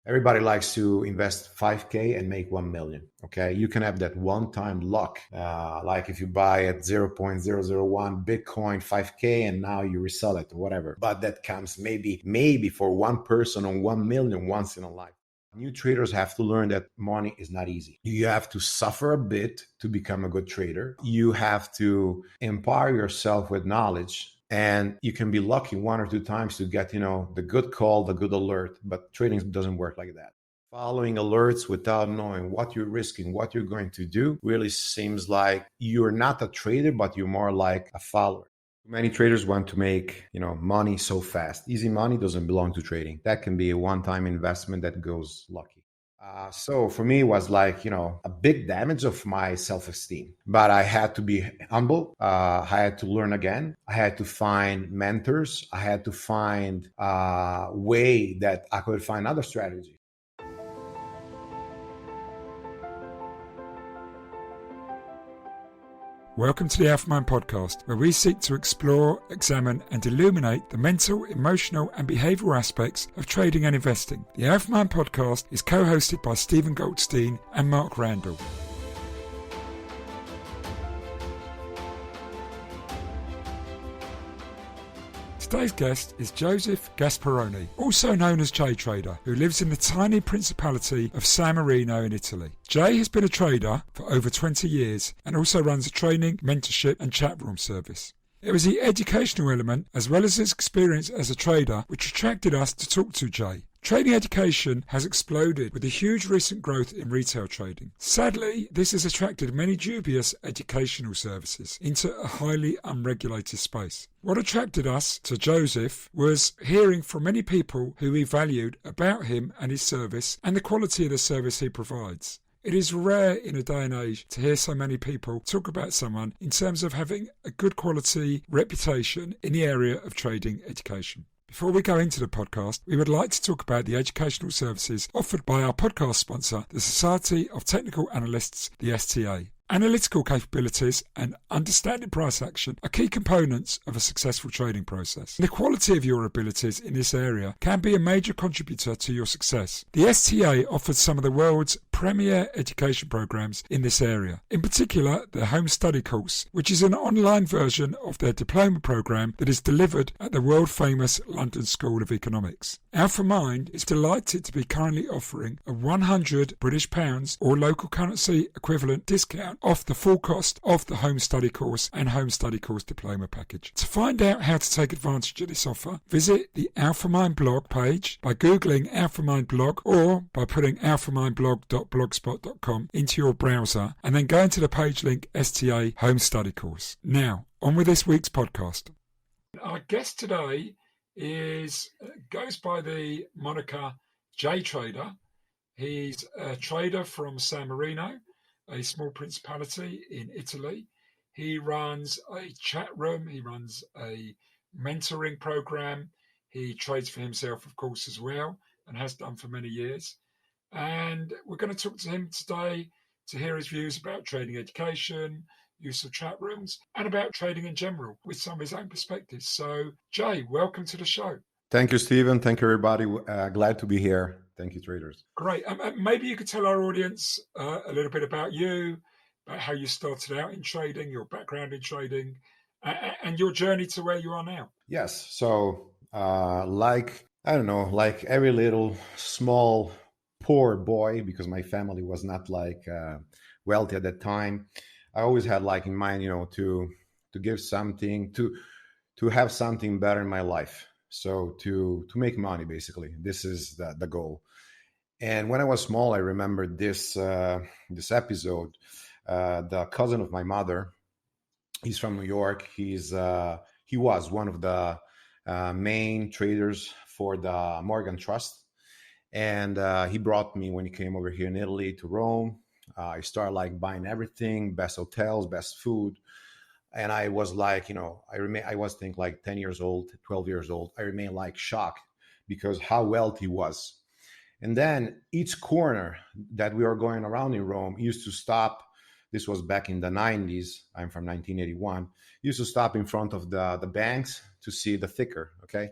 Everybody likes to invest 5K and make 1 million. Okay. You can have that one-time luck. Like if you buy at 0.001 Bitcoin 5K and now you resell it or whatever. But that comes maybe for one person on 1 million once in a life. New traders have to learn that money is not easy. You have to suffer a bit to become a good trader. You have to empower yourself with knowledge. And you can be lucky one or two times to get, the good call, the good alert, but trading doesn't work like that. Following alerts without knowing what you're risking, what you're going to do, really seems like you're not a trader, but you're more like a follower. Many traders want to make, money so fast. Easy money doesn't belong to trading. That can be a one-time investment that goes lucky. So for me, it was like, a big damage of my self-esteem. But I had to be humble. I had to learn again. I had to find mentors. I had to find a way that I could find other strategies. Welcome to the Alpha Mind Podcast, where we seek to explore, examine and illuminate the mental, emotional and behavioural aspects of trading and investing. The Alpha Mind Podcast is co-hosted by Stephen Goldstein and Mark Randall. Today's guest is Joseph Gasperino, also known as JTrader, who lives in the tiny principality of San Marino in Italy. Jay has been a trader for over 20 years and also runs a training, mentorship and chat room service. It was the educational element as well as his experience as a trader which attracted us to talk to Jay. Trading education has exploded with a huge recent growth in retail trading. Sadly, this has attracted many dubious educational services into a highly unregulated space. What attracted us to Joseph was hearing from many people who he valued about him and his service and the quality of the service he provides. It is rare in a day and age to hear so many people talk about someone in terms of having a good quality reputation in the area of trading education. Before we go into the podcast, we would like to talk about the educational services offered by our podcast sponsor, the Society of Technical Analysts, the STA. Analytical capabilities and understanding price action are key components of a successful trading process. The quality of your abilities in this area can be a major contributor to your success. The STA offers some of the world's premier education programs in this area. In particular, the Home Study course, which is an online version of their diploma program that is delivered at the world-famous London School of Economics. Alpha Mind is delighted to be currently offering a £100 or local currency equivalent discount off the full cost of the Home Study course and Home Study course diploma package. To find out how to take advantage of this offer, visit the Alpha Mind blog page by googling Alpha Mind blog or by putting alphamindblog.blogspot.com into your browser and then go into the page link STA Home Study course. Now, on with this week's podcast. Our guest today goes by the moniker JTrader. He's a trader from San Marino, a small principality in Italy. He runs a chat room. He runs a mentoring program. He trades for himself, of course, as well, and has done for many years. And we're going to talk to him today to hear his views about trading education, use of chat rooms, and about trading in general with some of his own perspectives. So, Jay, welcome to the show. Thank you, Stephen. Thank you, everybody. Glad to be here. Thank you, traders. Great. Maybe you could tell our audience a little bit about you, about how you started out in trading, your background in trading, and your journey to where you are now. Yes. So, like every little small poor boy, because my family was not wealthy at that time, I always had in mind, to give something, to have something better in my life. So to make money, basically, this is the goal. And when I was small, I remember this episode. The cousin of my mother, he's from New York. He was one of the main traders for the Morgan Trust, and he brought me when he came over here in Italy to Rome. I started buying everything, best hotels, best food. And I was I was 10 years old, 12 years old. I remained shocked because how wealthy he was. And then each corner that we were going around in Rome used to stop. This was back in the 90s. I'm from 1981. Used to stop in front of the banks to see the ticker. Okay.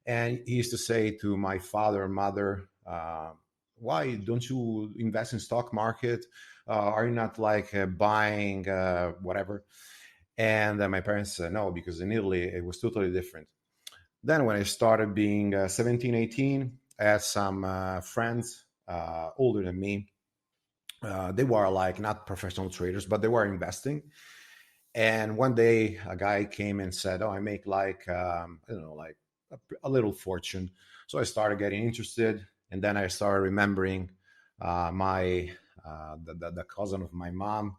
And he used to say to my father and mother, why don't you invest in stock market? Are you not like buying whatever? And my parents said no, because in Italy it was totally different. Then when I started being 17, 18, I had some friends older than me. They were like not professional traders, but they were investing. And one day a guy came and said, "Oh, I make like I don't know, like a little fortune." So I started getting interested, and then I started remembering my the cousin of my mom.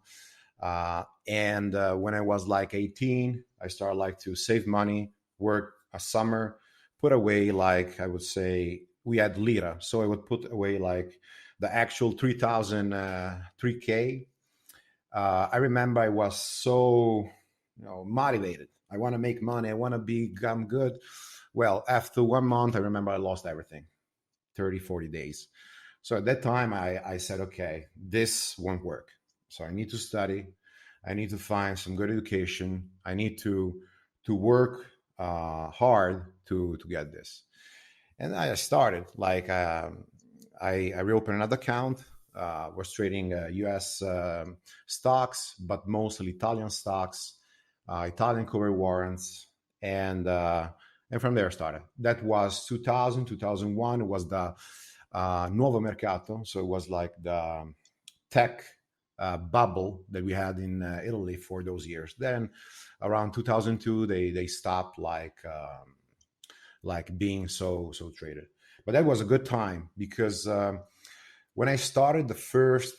And when I was like 18, I started like to save money, work a summer, put away like I would say we had lira, so I would put away like the actual 3,000 3K. I remember I was so motivated. I want to make money. I want to become good. Well, after 1 month, I remember I lost everything, 30, 40 days. So at that time, I said, okay, this won't work. So I need to study. I need to find some good education. I need to work hard to get this. And I started like I reopened another account. Was trading U.S. Stocks, but mostly Italian stocks, Italian cover warrants, and from there I started. That was 2000, 2001. It was the Nuovo Mercato, so it was like the tech bubble that we had in Italy for those years. Then around 2002, they stopped like being so traded. But that was a good time because when I started, the first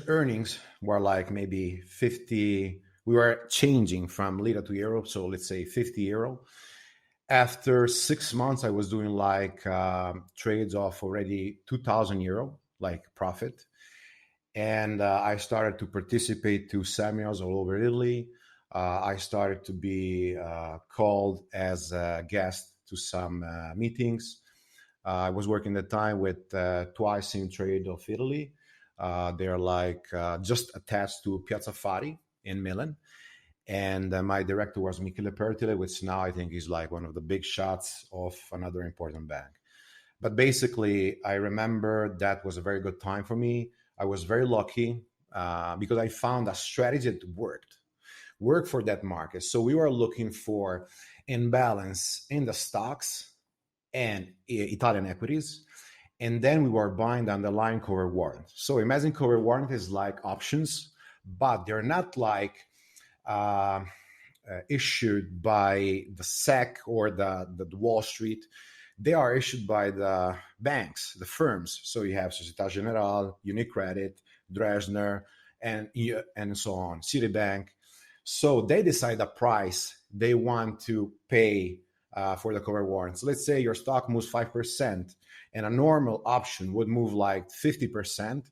earnings were like maybe 50. We were changing from lira to euro, so let's say 50 euro. After 6 months, I was doing like trades of already 2,000 euro, like profit. And I started to participate to seminars all over Italy. I started to be called as a guest to some meetings. I was working at the time with Twice in Trade of Italy. They're like just attached to Piazza Fari in Milan. And my director was Michele Pertile, which now I think is like one of the big shots of another important bank. But basically, I remember that was a very good time for me. I was very lucky because I found a strategy that worked for that market. So we were looking for imbalance in the stocks and Italian equities. And then we were buying the underlying cover warrant. So imagine cover warrant is like options, but they're not like issued by the SEC or the Wall Street. They are issued by the banks, the firms. So you have Societe Generale, UniCredit, Dresdner, and so on, Citibank. So they decide the price they want to pay for the cover warrants. Let's say your stock moves 5%, and a normal option would move like 50%.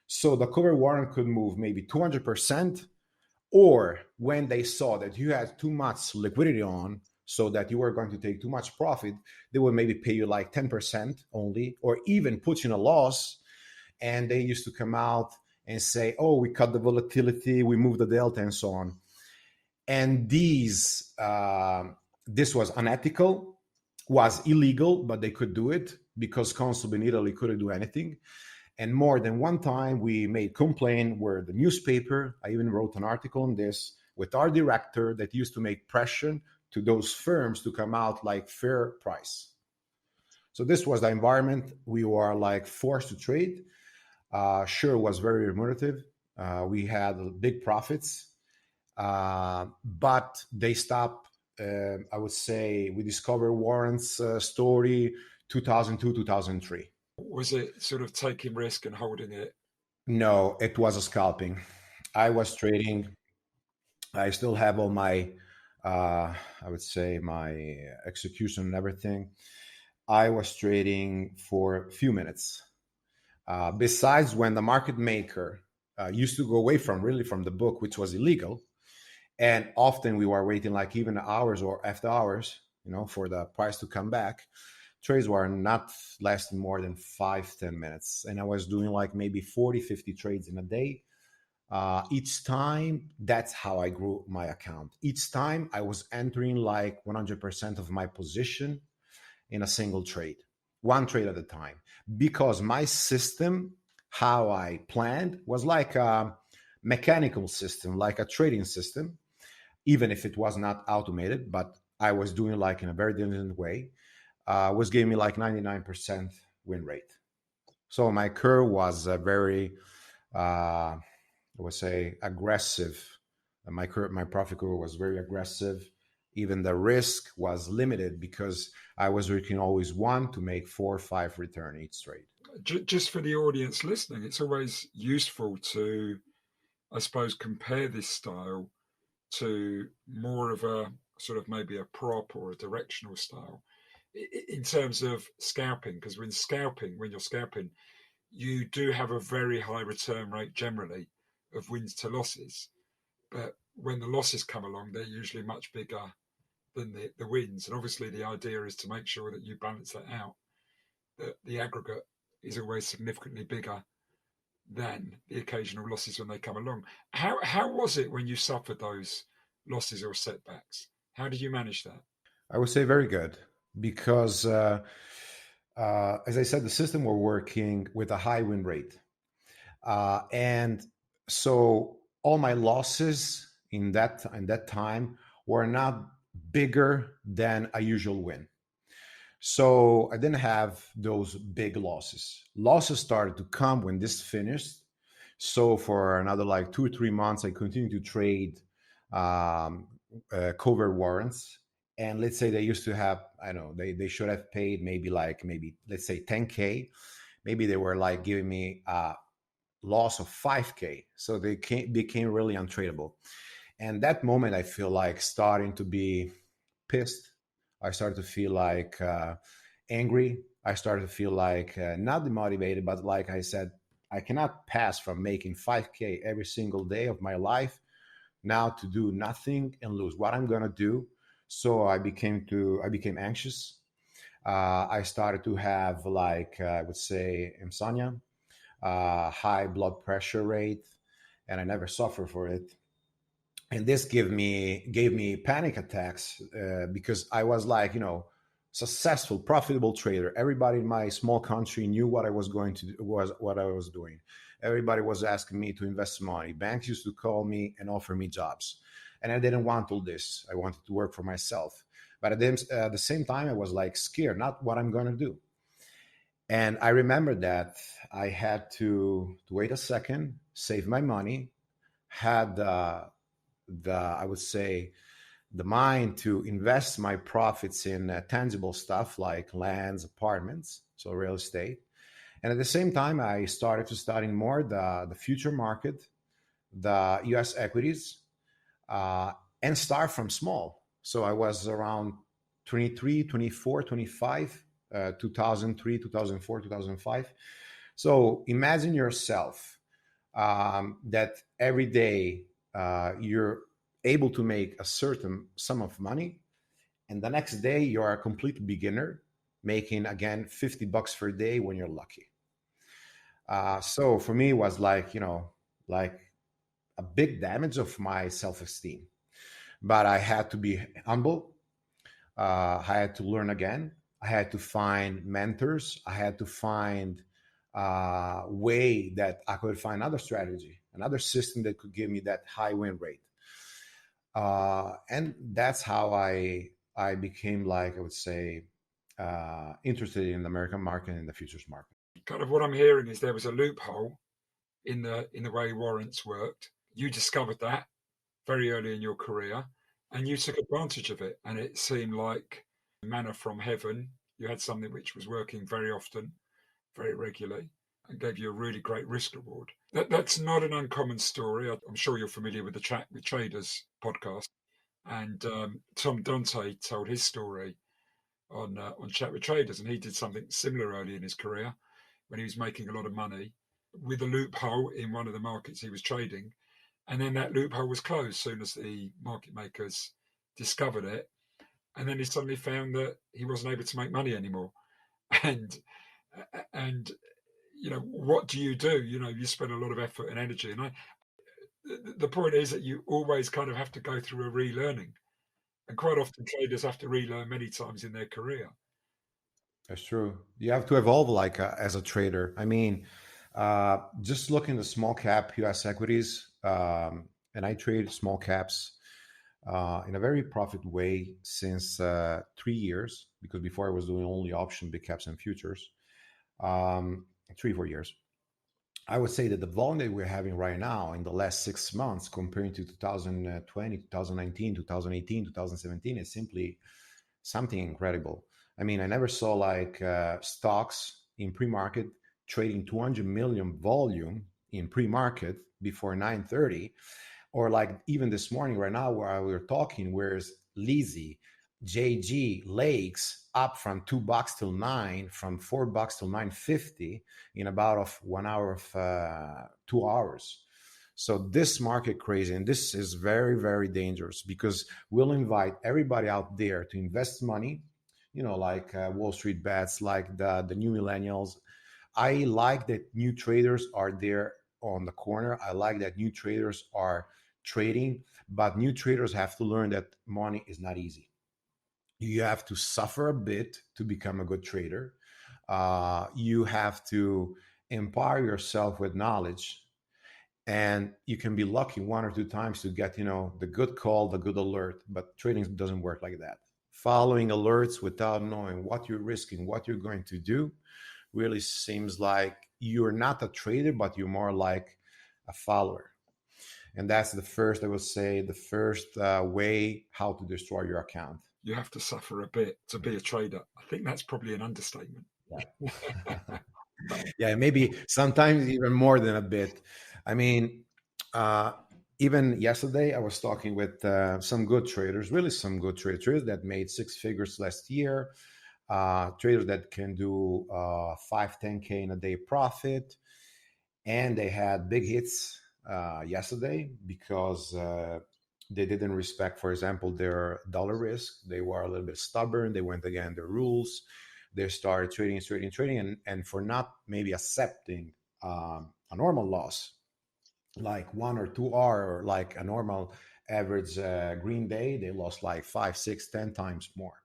So the cover warrant could move maybe 200%, or when they saw that you had too much liquidity on, so that you were going to take too much profit, they would maybe pay you like 10% only, or even put you in a loss. And they used to come out and say, oh, we cut the volatility, we moved the delta, and so on. And this was unethical, was illegal, but they could do it because Consul in Italy couldn't do anything. And more than one time, we made complaint where the newspaper, I even wrote an article on this, with our director that used to make pressure to those firms to come out like fair price. So this was the environment we were like forced to trade. Sure, was very remunerative. We had big profits, but they stopped. I would say we discovered warrants story 2002, 2003. Was it sort of taking risk and holding it? No, it was a scalping. I was trading. I still have all my, I would say, my execution and everything. I was trading for a few minutes. Besides, when the market maker used to go away from the book, which was illegal, and often we were waiting like even hours or after hours, for the price to come back. Trades were not lasting more than 5-10 minutes. And I was doing like maybe 40, 50 trades in a day. Each time, that's how I grew my account. Each time I was entering like 100% of my position in a single trade, one trade at a time, because my system, how I planned, was like a mechanical system, like a trading system, even if it was not automated, but I was doing like in a very diligent way, was giving me like 99% win rate. So my curve was very, I would say, aggressive. My profit curve was very aggressive. Even the risk was limited because I was working always one to make 4 or 5 return each trade. Just for the audience listening, it's always useful to, I suppose, compare this style to more of a sort of maybe a prop or a directional style in terms of scalping, because when you're scalping, you do have a very high return rate generally of wins to losses. But when the losses come along, they're usually much bigger than the wins. And obviously, the idea is to make sure that you balance that out, that the aggregate is always significantly bigger than the occasional losses when they come along. How was it when you suffered those losses or setbacks? How did you manage that? I would say very good because, as I said, the system were working with a high win rate. And so all my losses in that time were not bigger than a usual win. So I didn't have those big losses. Losses started to come when this finished. So for another like 2 or 3 months, I continued to trade cover warrants. And let's say they used to have, I don't know, they should have paid maybe let's say 10K. Maybe they were like giving me loss of 5K. So they became really untradeable. And that moment, I feel like starting to be pissed. I started to feel like angry. I started to feel like not demotivated, but like I said, I cannot pass from making 5K every single day of my life now to do nothing and lose. What I'm gonna do? So I became anxious. I started to have like I would say insomnia, high blood pressure rate, and I never suffer for it. And this gave me panic attacks because I was like, successful, profitable trader. Everybody in my small country knew what I was going to do, was what I was doing. Everybody was asking me to invest money. Banks used to call me and offer me jobs, and I didn't want all this. I wanted to work for myself, but at the same time, I was like scared, not what I'm going to do. And I remember that I had to wait a second, save my money, had the I would say the mind to invest my profits in tangible stuff like lands, apartments, so real estate. And at the same time, I started to study more the future market, the U.S. equities, uh, and start from small. So I was around 23, 24, 25, 2003, 2004, 2005. So imagine yourself that every day you're able to make a certain sum of money, and the next day you're a complete beginner making again $50 per day when you're lucky. So for me, it was like like a big damage of my self-esteem. But I had to be humble. I had to learn again. I had to find mentors. I had to find a way that I could find another strategy, another system that could give me that high win rate. And that's how I became, like I would say, interested in the American market and the futures market. Kind of what I'm hearing is there was a loophole in the way warrants worked. You discovered that very early in your career, and you took advantage of it. And it seemed like manna from heaven. You had something which was working very often, very regularly, and gave you a really great risk reward. That's not an uncommon story. I'm sure you're familiar with the Chat with Traders podcast, and Tom Dante told his story on Chat with Traders, and he did something similar early in his career when he was making a lot of money with a loophole in one of the markets he was trading, and then that loophole was closed as soon as the market makers discovered it, and then he suddenly found that he wasn't able to make money anymore, and and what do? You spend a lot of effort and energy, and the point is that you always kind of have to go through a relearning, and quite often traders have to relearn many times in their career. That's true. You have to evolve like as a trader. I mean, just looking at small cap US equities, and I trade small caps in a very profit way since 3 years, because before I was doing only option, big caps, and futures, 3, 4 years. I would say that the volume that we're having right now in the last 6 months comparing to 2020, 2019, 2018, 2017 is simply something incredible. I mean, I never saw like stocks in pre-market trading 200 million volume in pre-market before 9:30, or like even this morning right now where we were talking, where's Lizzie, JG, Lakes up from $2 till 9, from $4 till 9.50 in about of 1 hour of 2 hours. So this market crazy, and this is very, very dangerous, because we'll invite everybody out there to invest money, like Wall Street bets, like the new millennials. I like that new traders are there on the corner. I like that new traders are trading, but new traders have to learn that money is not easy. You have to suffer a bit to become a good trader. You have to empower yourself with knowledge, and you can be lucky 1 or 2 times to get the good call, the good alert. But trading doesn't work like that. Following alerts without knowing what you're risking, what you're going to do, really seems like you're not a trader, but you're more like a follower. And that's the first, I would say, the first way how to destroy your account. You have to suffer a bit to be a trader. I think that's probably an understatement. Yeah. Yeah, maybe sometimes even more than a bit. I mean, uh, even yesterday, I was talking with some good traders, really some good traders that made 6 figures last year, traders that can do 5, 10K in a day profit. And they had big hits yesterday because they didn't respect, for example, their dollar risk. They were a little bit stubborn. They went against the rules. They started trading, and for not maybe accepting a normal loss, like 1 or 2 hour, or like a normal average green day, they lost like 5, 6, 10 times more.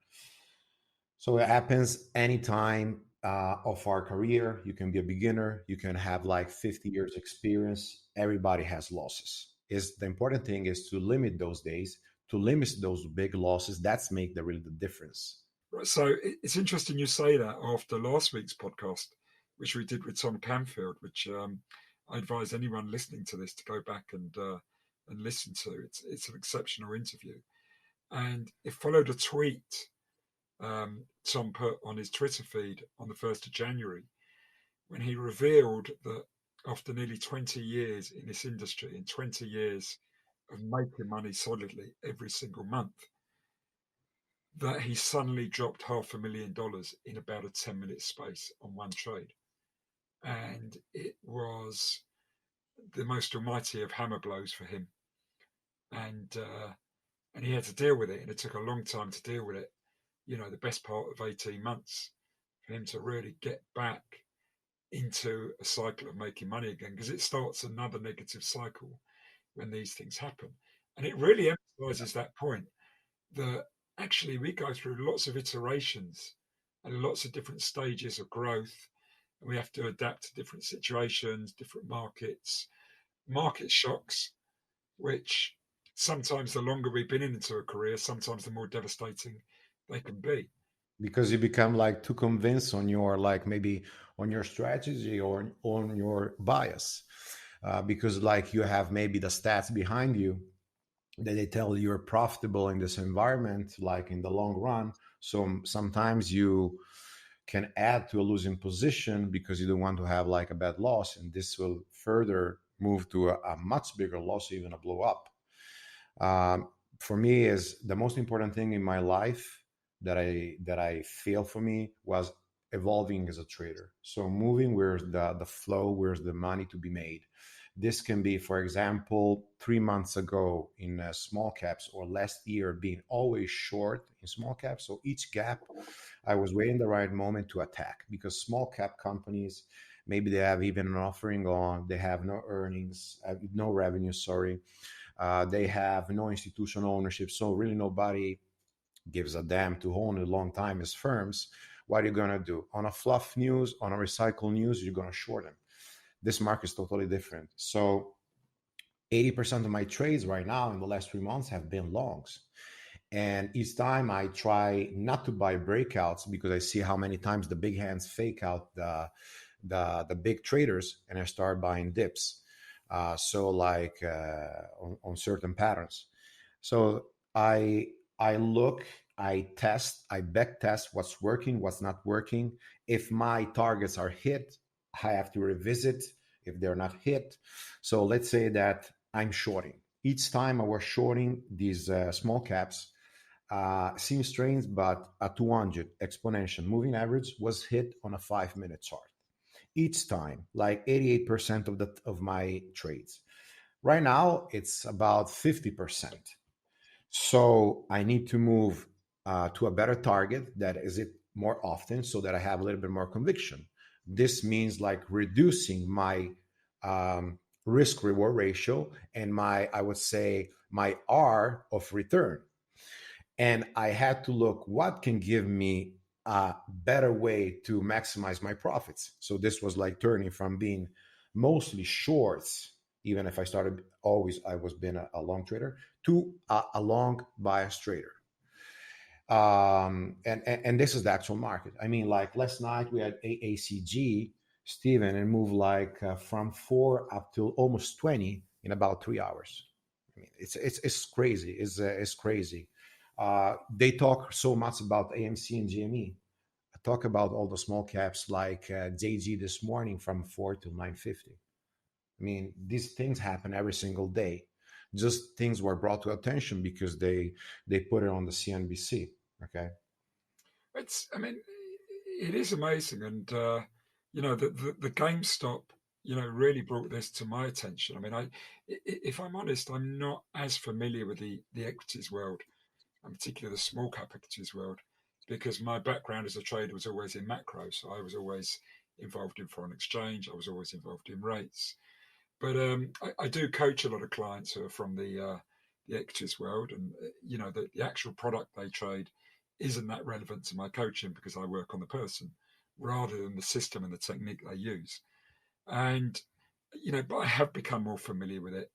So it happens anytime of our career. You can be a beginner. You can have like 50 years experience. Everybody has losses. Is the important thing is to limit those days, to limit those big losses. That's make the really the difference. So it's interesting you say that after last week's podcast, which we did with Tom Canfield, which I advise anyone listening to this to go back and listen to. It's an exceptional interview, and it followed a tweet Tom put on his Twitter feed on the 1st of January, when he revealed that after nearly 20 years in this industry and 20 years of making money solidly every single month, that he suddenly dropped $500,000 in about a 10-minute space on one trade. And it was the most almighty of hammer blows for him. And he had to deal with it, and it took a long time to deal with it. The best part of 18 months for him to really get back into a cycle of making money again, because it starts another negative cycle when these things happen. And it really emphasizes that point that actually we go through lots of iterations and lots of different stages of growth, and we have to adapt to different situations, different markets, market shocks, which sometimes the longer we've been into a career, sometimes the more devastating they can be. Because you become like too convinced on your, like, maybe on your strategy or on your bias, because like you have maybe the stats behind you that they tell you're profitable in this environment, like in the long run. So sometimes you can add to a losing position because you don't want to have like a bad loss, and this will further move to a much bigger loss, even a blow up. For me, is the most important thing in my life that I feel for me was evolving as a trader. So moving where's the flow, where's the money to be made. This can be, for example, 3 months ago in small caps, or last year being always short in small caps. So each gap, I was waiting the right moment to attack, because small cap companies, maybe they have even an offering on, they have no earnings, no revenue, sorry. They have no institutional ownership. So really nobody gives a damn to own a long time as firms. what are you going to do? On a fluff news, on a recycle news, you're going to short them. This market is totally different. So 80% of my trades right now in the last 3 months have been longs. And each time I try not to buy breakouts because I see how many times the big hands fake out the big traders, and I start buying dips. On certain patterns. So I look, I test, I back test what's working, what's not working. If my targets are hit, I have to revisit if they're not hit. So let's say that I'm shorting. Each time I was shorting these small caps, seems strange, but a 200 exponential moving average was hit on a 5-minute chart each time, like 88% of my trades. Right now, it's about 50%. So I need to move to a better target that is it more often so that I have a little bit more conviction. This means like reducing my risk reward ratio and I would say, my R of return. And I had to look what can give me a better way to maximize my profits. So this was like turning from being mostly shorts, even if I started always, I was been a long trader, to a long bias trader. And this is the actual market. I mean, like last night we had AACG, Steven, and moved like from 4 up to almost 20 in about 3 hours. I mean, it's crazy. It's crazy. They talk so much about AMC and GME. I talk about all the small caps like JG this morning from 4 to 950. I mean, these things happen every single day. Just things were brought to attention because they put it on the CNBC. Okay. I mean, it is amazing. And, the GameStop, really brought this to my attention. I mean, if I'm honest, I'm not as familiar with the equities world, and particularly the small cap equities world, because my background as a trader was always in macro. So I was always involved in foreign exchange. I was always involved in rates. But I do coach a lot of clients who are from the equities world, and the actual product they trade isn't that relevant to my coaching because I work on the person rather than the system and the technique they use. And but I have become more familiar with it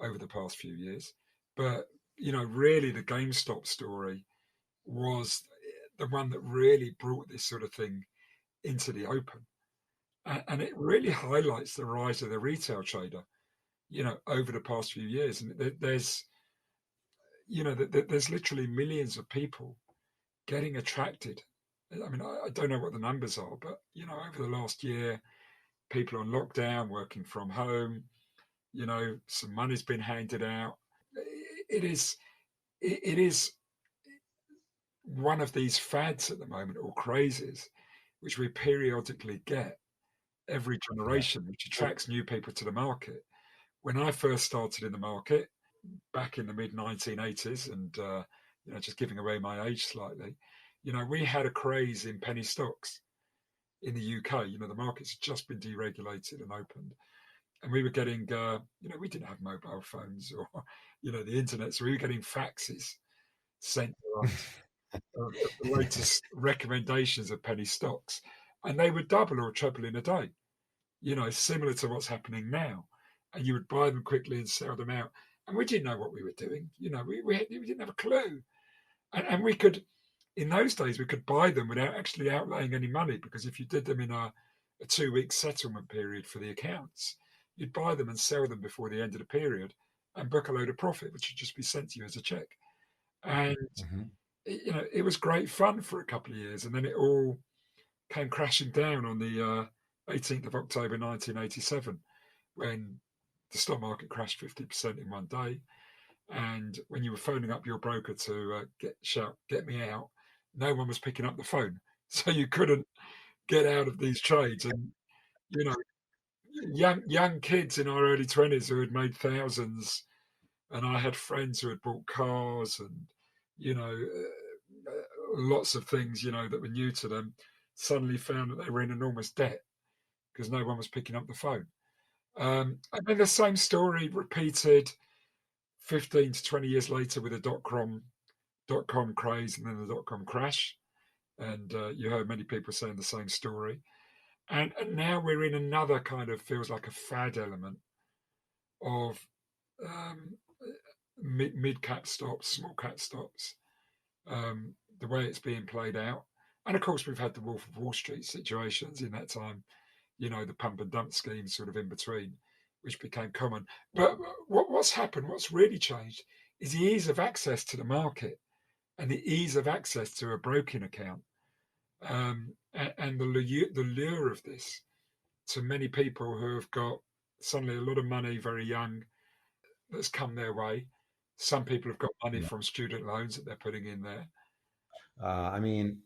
over the past few years. But really, the GameStop story was the one that really brought this sort of thing into the open. And it really highlights the rise of the retail trader, over the past few years. And there's literally millions of people getting attracted. I mean, I don't know what the numbers are, but, over the last year, people on lockdown, working from home, some money's been handed out. It is one of these fads at the moment, or crazes, which we periodically get every Yeah. generation, which attracts new people to the market. When I first started in the market back in the mid 1980s, and just giving away my age slightly, we had a craze in penny stocks in the UK. The markets had just been deregulated and opened, and we were getting, we didn't have mobile phones or, the internet, so we were getting faxes sent to us of the latest recommendations of penny stocks, and they would double or triple in a day. Similar to what's happening now. And you would buy them quickly and sell them out. And we didn't know what we were doing. We didn't have a clue. And we could, in those days, we could buy them without actually outlaying any money, because if you did them in a 2-week settlement period for the accounts, you'd buy them and sell them before the end of the period and book a load of profit, which would just be sent to you as a check. And, it was great fun for a couple of years. And then it all came crashing down on the 18th of October 1987, when the stock market crashed 50% in one day. And when you were phoning up your broker to get me out, no one was picking up the phone. So you couldn't get out of these trades. And, young kids in our early 20s who had made thousands, and I had friends who had bought cars and, lots of things, that were new to them, suddenly found that they were in enormous debt because no one was picking up the phone. And then the same story repeated 15 to 20 years later with the dot-com craze and then the dot-com crash. And you heard many people saying the same story. And now we're in another kind of feels like a fad element of um, mid cap stops, small cap stops, the way it's being played out. And of course, we've had the Wolf of Wall Street situations in that time, the pump and dump schemes sort of in between, which became common. But what's happened, what's really changed, is the ease of access to the market and the ease of access to a broking account, and the lure of this to many people who have got suddenly a lot of money very young that's come their way. Some people have got money Yeah. from student loans that they're putting in there. I mean,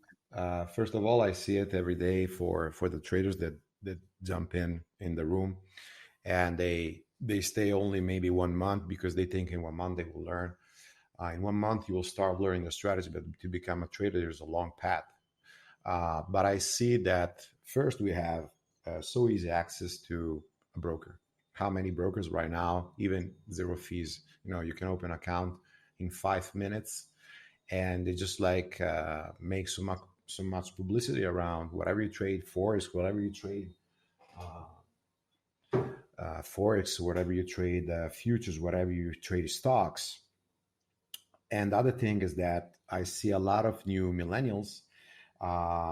first of all, I see it every day for the traders that jump in the room, and they stay only maybe 1 month because they think in 1 month they will learn. In 1 month you will start learning the strategy, but to become a trader, there's a long path. But I see that first we have so easy access to a broker. How many brokers right now, even zero fees? You can open an account in 5 minutes, and they just like make so much publicity around whatever you trade forex, whatever you trade forex, whatever you trade futures, whatever you trade stocks. And the other thing is that I see a lot of new millennials.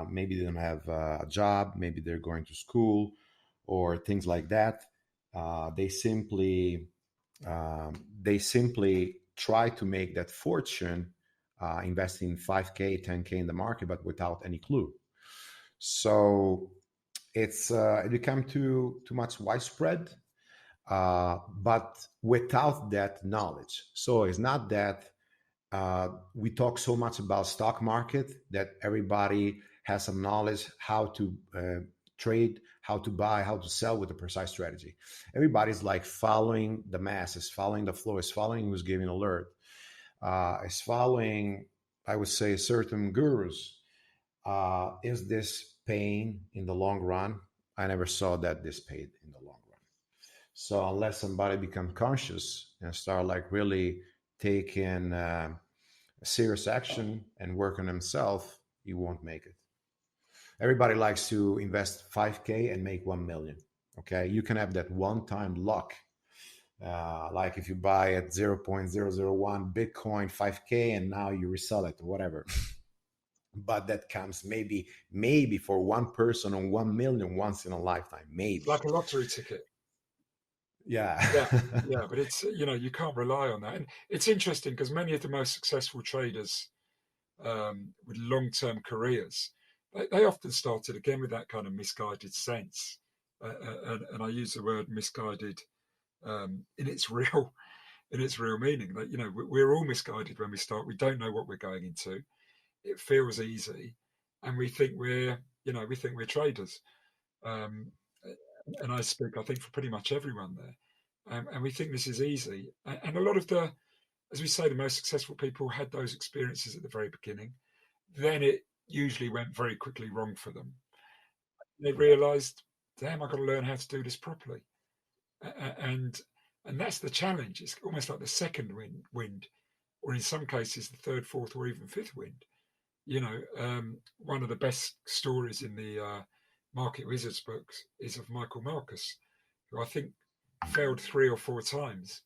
Maybe they don't have a job, maybe they're going to school or things like that. They simply try to make that fortune investing 5K, 10K in the market, but without any clue. So it become too much widespread, but without that knowledge. So it's not that we talk so much about stock market that everybody has some knowledge how to trade, how to buy, how to sell with a precise strategy. Everybody's like following the masses, following the flow, is following who's giving alert, is following, I would say, certain gurus. Is this paying in the long run? I never saw that this paid in the long run. So unless somebody become conscious and start like really taking serious action and work on himself, he won't make it. Everybody likes to invest 5K and make 1 million. Okay, you can have that one-time luck. Like if you buy at 0.001 Bitcoin 5K and now you resell it or whatever. But that comes maybe for one person on 1 million once in a lifetime, maybe. Like a lottery ticket. Yeah. Yeah, but it's, you can't rely on that. And it's interesting because many of the most successful traders with long-term careers, they often started again with that kind of misguided sense. And I use the word misguided in its real meaning. Like, we're all misguided when we start. We don't know what we're going into. It feels easy, and we think we're traders. And I speak, I think, for pretty much everyone there. And we think this is easy. And a lot of as we say, the most successful people had those experiences at the very beginning. Then it usually went very quickly wrong for them. They realized, damn, I've got to learn how to do this properly. And that's the challenge. It's almost like the second wind, or in some cases, the third, fourth, or even fifth wind. One of the best stories in the Market Wizards books is of Michael Marcus, who I think failed 3 or 4 times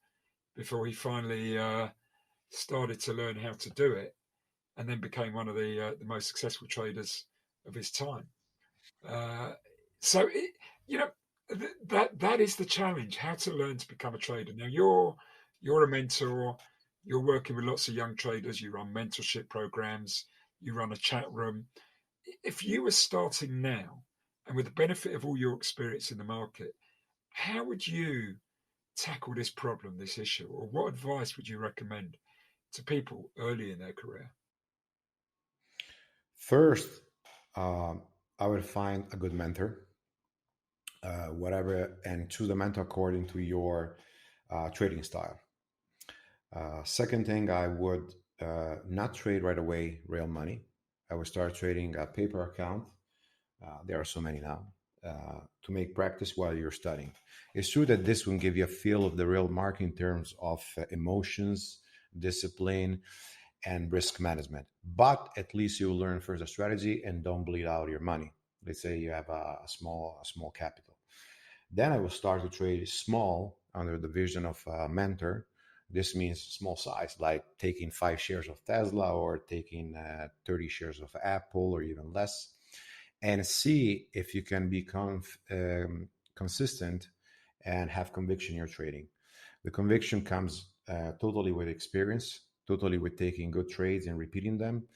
before he finally started to learn how to do it, and then became one of the most successful traders of his time. So that is the challenge: how to learn to become a trader. Now you're a mentor. You're working with lots of young traders. You run mentorship programs. You run a chat room. If you were starting now, and with the benefit of all your experience in the market, how would you tackle this problem, this issue, or what advice would you recommend to people early in their career? First, I would find a good mentor, whatever, and choose a mentor according to your trading style. Second thing, I would not trade right away real money. I would start trading a paper account. There are so many now, to make practice while you're studying. It's true that this will give you a feel of the real market in terms of emotions, discipline, and risk management. But at least you will learn first a strategy and don't bleed out your money. Let's say you have a small capital. Then I will start to trade small under the vision of a mentor. This means small size, like taking 5 shares of Tesla or taking 30 shares of Apple or even less, and see if you can be consistent and have conviction in your trading. The conviction comes totally with experience, totally with taking good trades and repeating them,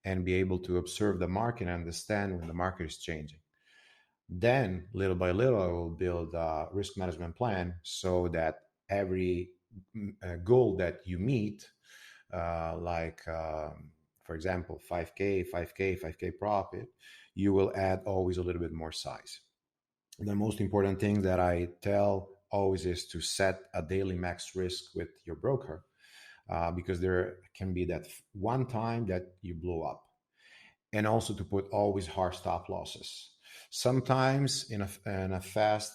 and be able to observe the market and understand when the market is changing. Then, little by little, I will build a risk management plan so that every goal that you meet, for example, 5K, 5K, 5K profit, you will add always a little bit more size. The most important thing that I tell always is to set a daily max risk with your broker, because there can be that one time that you blow up, and also to put always hard stop losses. Sometimes in a fast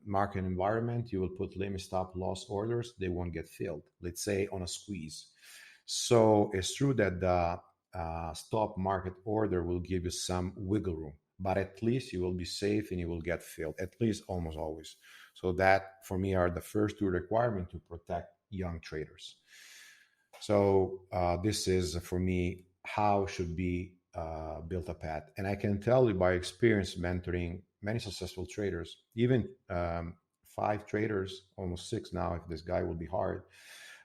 market environment, you will put limit stop loss orders. They won't get filled, let's say on a squeeze. So it's true that the stop market order will give you some wiggle room, but at least you will be safe and you will get filled, at least almost always. So that for me are the first two requirements to protect young traders. So this is for me how should be built a path. And I can tell you by experience mentoring many successful traders, even 5 traders, almost 6 now, if this guy will be hard,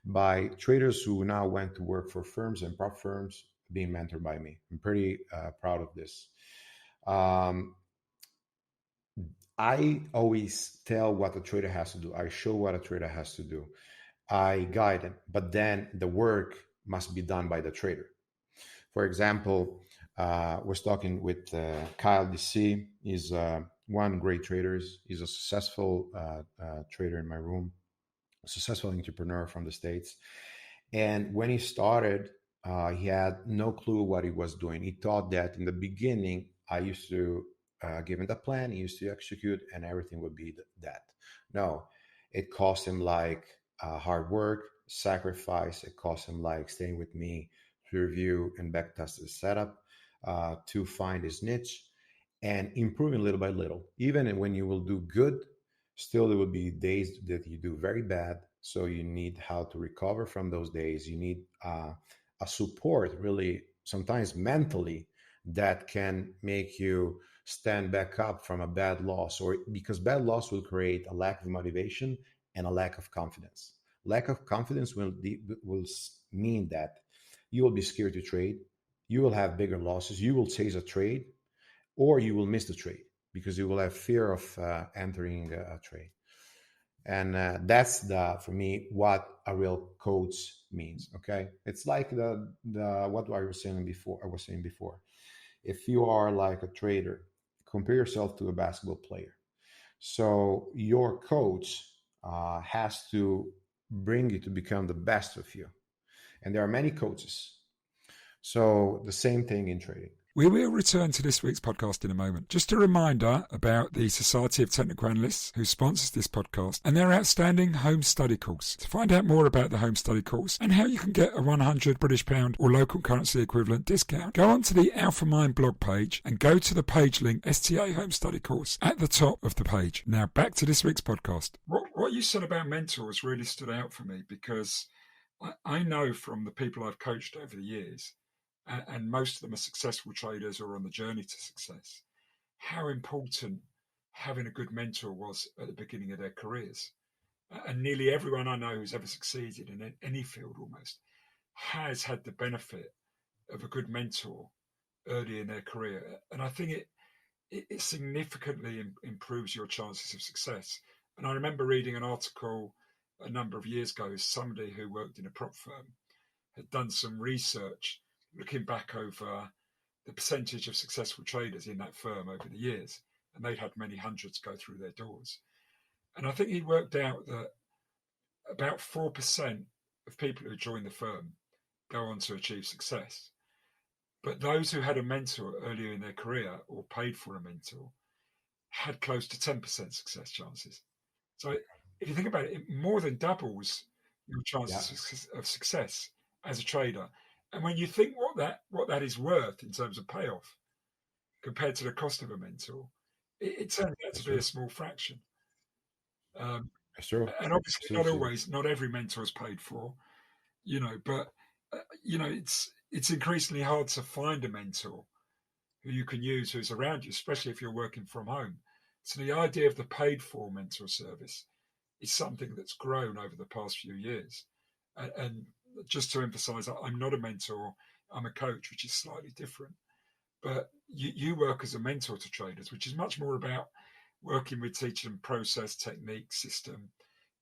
by traders who now went to work for firms and prop firms being mentored by me. I'm pretty proud of this. I always tell what a trader has to do. I show what a trader has to do. I guide him, but then the work must be done by the trader. For example, was talking with Kyle DC. He's one great trader. He's a successful trader in my room, a successful entrepreneur from the States. And when he started, he had no clue what he was doing. He thought that in the beginning, I used to give him the plan, he used to execute, and everything would be that. No, it cost him like hard work, sacrifice. It cost him like staying with me to review and backtest the setup, to find his niche and improving little by little. Even when you will do good, still there will be days that you do very bad. So you need how to recover from those days. You need a support, really, sometimes mentally, that can make you stand back up from a bad loss, or because bad loss will create a lack of motivation and a lack of confidence. Lack of confidence will mean that you will be scared to trade, you will have bigger losses, you will chase a trade, or you will miss the trade because you will have fear of entering a trade. And that's for me what a real coach means. Okay, it's like the what I was saying before. If you are like a trader, compare yourself to a basketball player. So your coach has to bring you to become the best of you. And there are many coaches. So the same thing in trading. We will return to this week's podcast in a moment. Just a reminder about the Society of Technical Analysts, who sponsors this podcast, and their outstanding home study course. To find out more about the home study course and how you can get a £100 or local currency equivalent discount, go onto the Alpha Mind blog page and go to the page link STA Home Study Course at the top of the page. Now back to this week's podcast. What you said about mentors really stood out for me, because I know from the people I've coached over the years, and most of them are successful traders or on the journey to success, how important having a good mentor was at the beginning of their careers. And nearly everyone I know who's ever succeeded in any field almost has had the benefit of a good mentor early in their career. And I think it significantly improves your chances of success. And I remember reading an article a number of years ago, somebody who worked in a prop firm had done some research looking back over the percentage of successful traders in that firm over the years, and they'd had many hundreds go through their doors. And I think he worked out that about 4% of people who join the firm go on to achieve success. But those who had a mentor earlier in their career or paid for a mentor had close to 10% success chances. So if you think about it, it more than doubles your chances of success as a trader. And when you think what that is worth in terms of payoff compared to the cost of a mentor, it turns out to That's be a true. small fraction. Um, That's true. and obviously, not Absolutely. always, not every mentor is paid for, but it's increasingly hard to find a mentor who you can use who's around you, especially if you're working from home. So the idea of the paid for mentor service is something that's grown over the past few years. And just to emphasize, I'm not a mentor, I'm a coach, which is slightly different. But you work as a mentor to traders, which is much more about working with teaching them process, technique, system,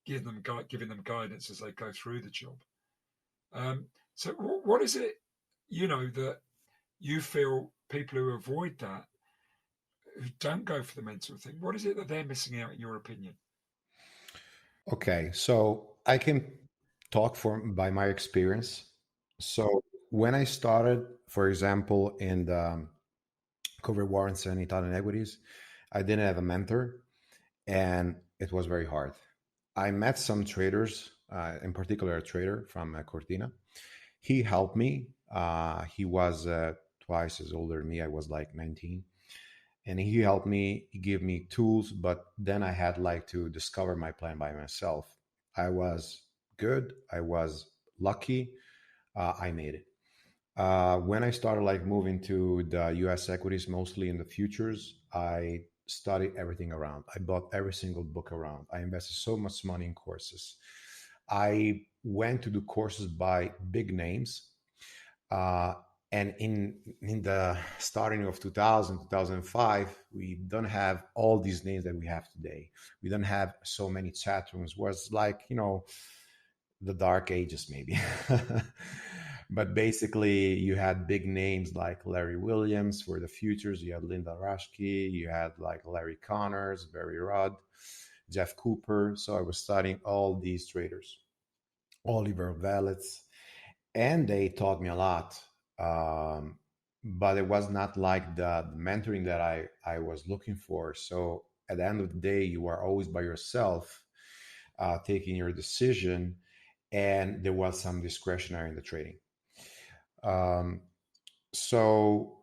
giving them guidance as they go through the job. So what is it, that you feel people who avoid that, who don't go for the mentor thing, what is it that they're missing out in your opinion? Okay, so I can talk by my experience. So when I started, for example, in the cover warrants and Italian equities, I didn't have a mentor, and it was very hard. I met some traders, in particular a trader from Cortina. He helped me. He was twice as older than me. I was like 19, and he helped me. He gave me tools, but then I had like to discover my plan by myself. I was good. I was lucky. I made it. When I started like moving to the US equities, mostly in the futures, I studied everything around. I bought every single book around. I invested so much money in courses. I went to do courses by big names. Uh, and in the starting of 2000, 2005, we don't have all these names that we have today. We don't have so many chat rooms. It was like, the dark ages maybe. But basically you had big names like Larry Williams for the futures, you had Linda Rashke, you had like Larry Connors, Barry Rudd, Jeff Cooper. So I was studying all these traders, Oliver Velez, and they taught me a lot. um, but it was not like the mentoring that I was looking for. So at the end of the day, you are always by yourself, taking your decision, and there was some discretionary in the trading. Um, so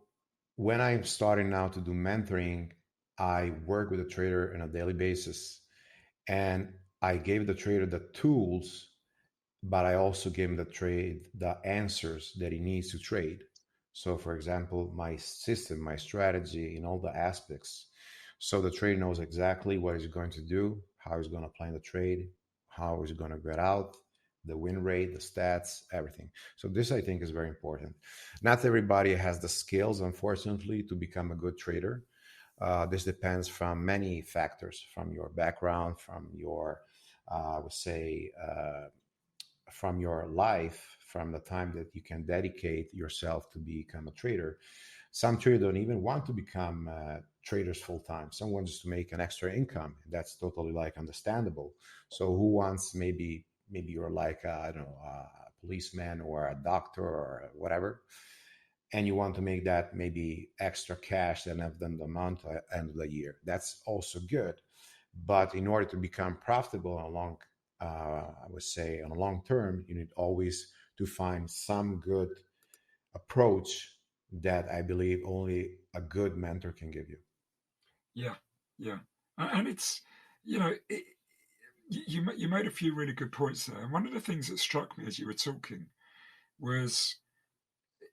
when I'm starting now to do mentoring, I work with a trader on a daily basis, and I gave the trader the tools, but I also gave him the answers that he needs to trade. So, for example, my system, my strategy, in all the aspects. So the trader knows exactly what he's going to do, how he's going to plan the trade, how he's going to get out, the win rate, the stats, everything. So this I think is very important. Not everybody has the skills, unfortunately, to become a good trader. This depends from many factors, from your background, from your, I would say, from your life, from the time that you can dedicate yourself to become a trader. Some traders don't even want to become traders full time. Some want just to make an extra income. That's totally like understandable. So who wants, maybe you're like I don't know, a policeman or a doctor or whatever, and you want to make that maybe extra cash than of them the month end of the year. That's also good. But in order to become profitable on a I would say on a long term, you need always to find some good approach that I believe only a good mentor can give you. Yeah, yeah. And it's, you know, it, you made a few really good points there. And one of the things that struck me as you were talking was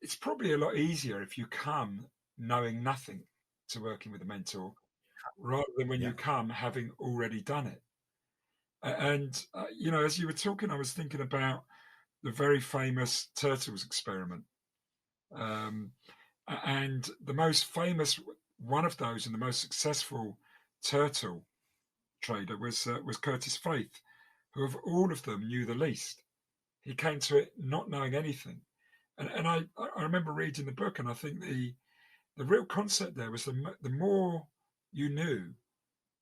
it's probably a lot easier if you come knowing nothing to working with a mentor rather than when Yeah. you come having already done it. And, as you were talking, I was thinking about the very famous turtles experiment. Um, and the most famous one of those and the most successful turtle trader was Curtis Faith, who of all of them knew the least. He came to it not knowing anything, and I remember reading the book, and I think the real concept there was the more you knew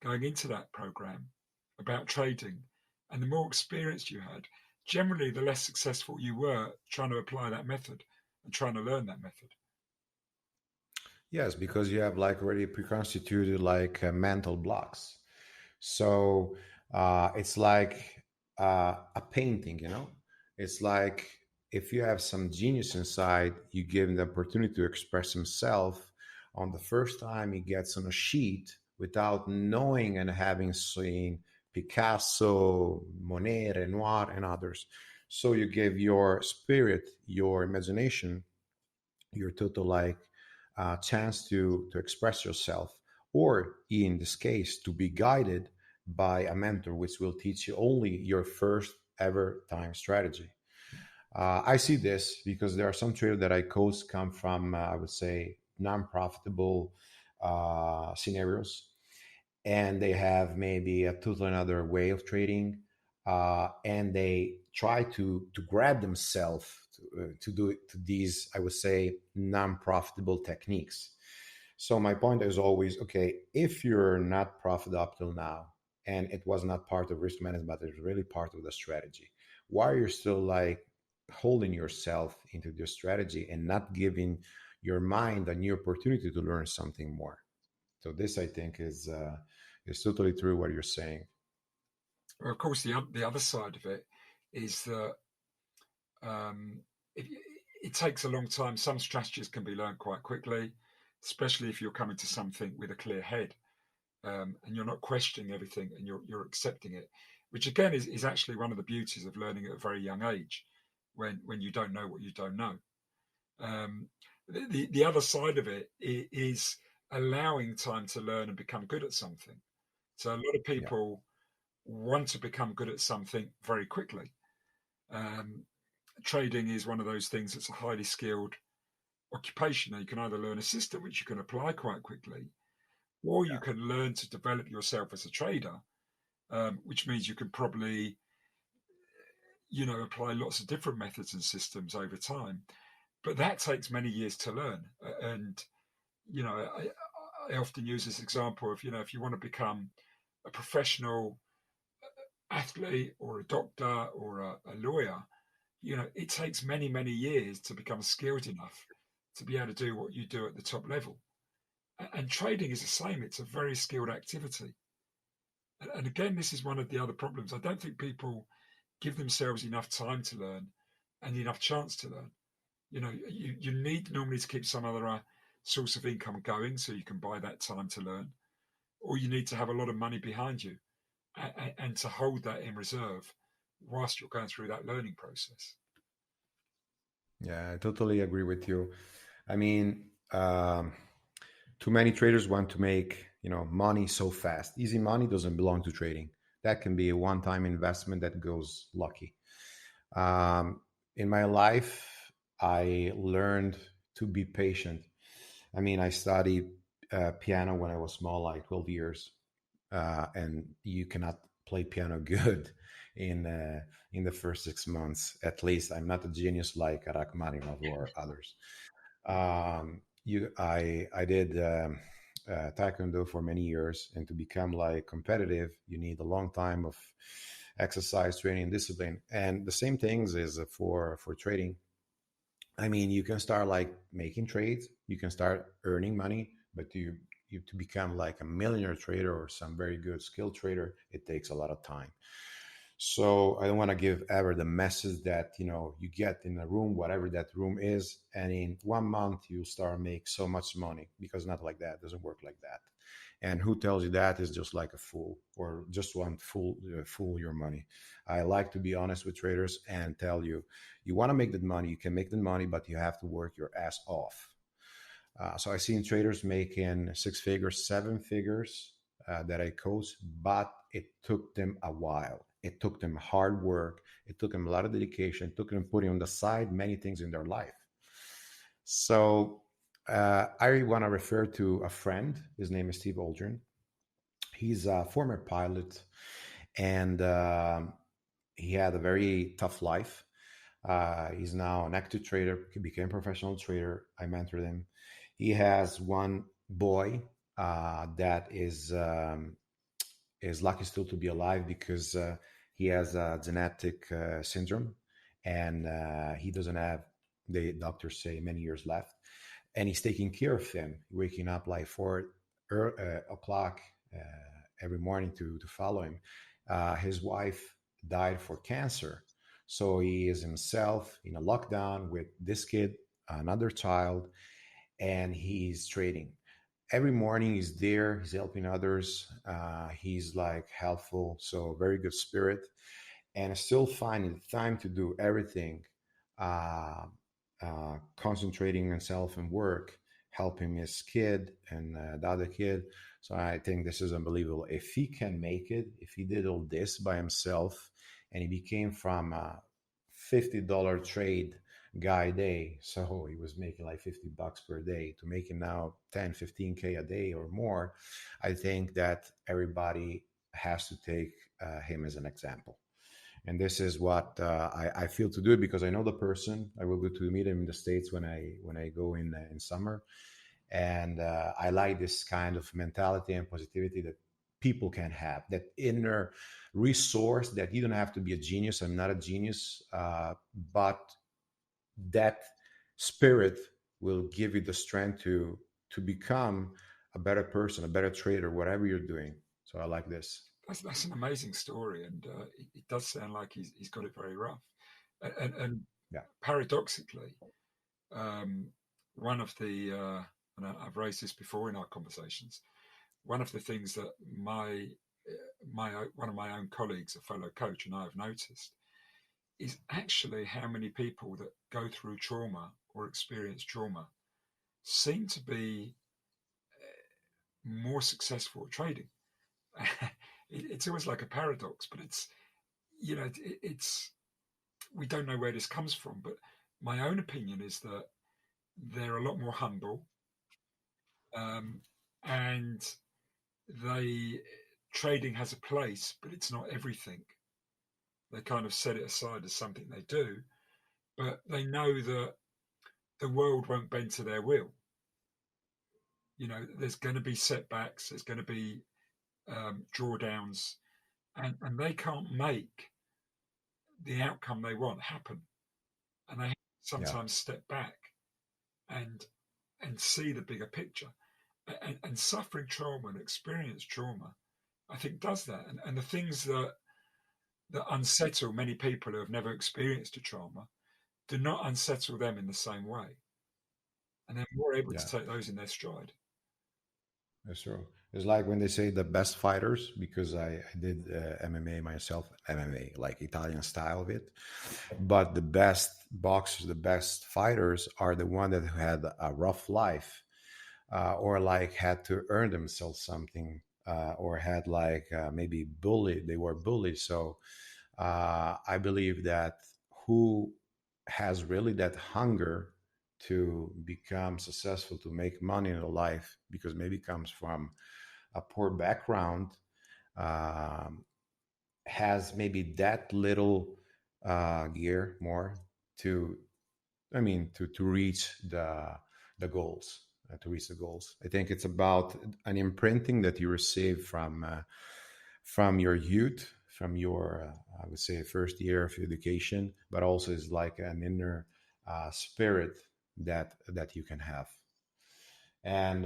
going into that program about trading, and the more experience you had, generally the less successful you were trying to apply that method and trying to learn that method. Yes, because you have like already pre-constituted like mental blocks. So it's like a painting, It's like if you have some genius inside, you give him the opportunity to express himself. On the first time he gets on a sheet without knowing and having seen Picasso, Monet, Renoir, and others. So you give your spirit, your imagination, your total chance to express yourself, or in this case, to be guided by a mentor, which will teach you only your first ever time strategy. I see this because there are some traders that I coach come from, I would say, non-profitable scenarios, and they have maybe a total another way of trading, and they try to grab themselves to do it to these, I would say, non-profitable techniques. So my point is always, okay, if you're not profitable up till now, and it was not part of risk management, but it's really part of the strategy, why are you still holding yourself into this strategy and not giving your mind a new opportunity to learn something more? So this, I think, is totally true what you're saying. Well, of course, the other side of it is that um, it, it takes a long time. Some strategies can be learned quite quickly, especially if you're coming to something with a clear head, and you're not questioning everything and you're accepting it, which again is actually one of the beauties of learning at a very young age, when you don't know what you don't know. Um, the other side of it is allowing time to learn and become good at something. So a lot of Yeah, people want to become good at something very quickly. Um, Trading is one of those things that's a highly skilled occupation. Now, you can either learn a system which you can apply quite quickly, or you can learn to develop yourself as a trader, which means you can probably, apply lots of different methods and systems over time. But that takes many years to learn. And, I often use this example of, if you want to become a professional athlete or a doctor or a lawyer, it takes many, many years to become skilled enough to be able to do what you do at the top level. And trading is the same. It's a very skilled activity. And again, this is one of the other problems. I don't think people give themselves enough time to learn and enough chance to learn. You need normally to keep some other source of income going so you can buy that time to learn, or you need to have a lot of money behind you and to hold that in reserve whilst you're going through that learning process. yeah, I totally agree with you. I mean, too many traders want to make money so fast. Easy money doesn't belong to trading. That can be a one-time investment that goes lucky. In my life, I learned to be patient. I mean, I studied piano when I was small, like 12 years, and you cannot play piano good in the first 6 months. At least I'm not a genius like Rachmaninoff or others. I did taekwondo for many years, and to become like competitive, you need a long time of exercise, training, and discipline. And the same things is for trading. I mean, you can start like making trades, you can start earning money, but you to become like a millionaire trader or some very good skilled trader, it takes a lot of time. So I don't want to give ever the message that you get in a room, whatever that room is, and in 1 month you start make so much money, because not like that. It doesn't work like that. And who tells you that is just like a fool, or just want fool your money. I like to be honest with traders and tell you, you want to make that money, you can make the money, but you have to work your ass off. So I've seen traders making 6 figures, 7 figures that I coach, but it took them a while. It took them hard work. It took them a lot of dedication. It took them putting on the side many things in their life. So I want to refer to a friend. His name is Steve Aldrin. He's a former pilot, and he had a very tough life. He's now an active trader. He became a professional trader. I mentored him. He has one boy that is lucky still to be alive, because he has a genetic syndrome, and he doesn't have, the doctors say, many years left. And he's taking care of him, waking up like 4 o'clock every morning to follow him. His wife died for cancer. So he is himself in a lockdown with this kid, another child, and he's trading. Every morning he's there, he's helping others, he's like helpful, so very good spirit, and still finding the time to do everything, uh, concentrating on himself and work, helping his kid and the other kid. So I think this is unbelievable. If he can make it, if he did all this by himself, and he became from a $50 trade guy a day, so he was making like $50 per day, to making now 10, 15K a day or more, I think that everybody has to take him as an example. And this is what I feel to do it, because I know the person. I will go to meet him in the States when I go in summer, and I like this kind of mentality and positivity that people can have, that inner resource, that you don't have to be a genius. I'm not a genius, but that spirit will give you the strength to become a better person, a better trader, whatever you're doing. So I like this. That's an amazing story, and it does sound like he's got it very rough. And Yeah. paradoxically, um, one of the and I've raised this before in our conversations. One of the things that one of my own colleagues, a fellow coach, and I have noticed is actually how many people that go through trauma or experience trauma seem to be more successful at trading. It's always like a paradox, but it's, it's, we don't know where this comes from. But my own opinion is that they're a lot more humble, and they trading has a place, but it's not everything. They kind of set it aside as something they do, but they know that the world won't bend to their will. There's going to be setbacks, there's going to be drawdowns, and they can't make the outcome they want happen. And they Yeah. sometimes step back and see the bigger picture. And suffering trauma and experience trauma, I think, does that. And the things that unsettle many people who have never experienced a trauma do not unsettle them in the same way. And they're more able to Yeah. take those in their stride. That's true. It's like when they say the best fighters, because I did MMA myself, MMA, like Italian style of it. But the best boxers, the best fighters are the one that had a rough life, or like had to earn themselves something, or had like maybe bullied, they were bullied. So I believe that who has really that hunger to become successful, to make money in a life, because maybe comes from a poor background, um, has maybe that little gear more to, I mean, to reach the goals. To reach the goals, I think it's about an imprinting that you receive from your youth, from your I would say first year of education, but also is like an inner spirit that you can have. And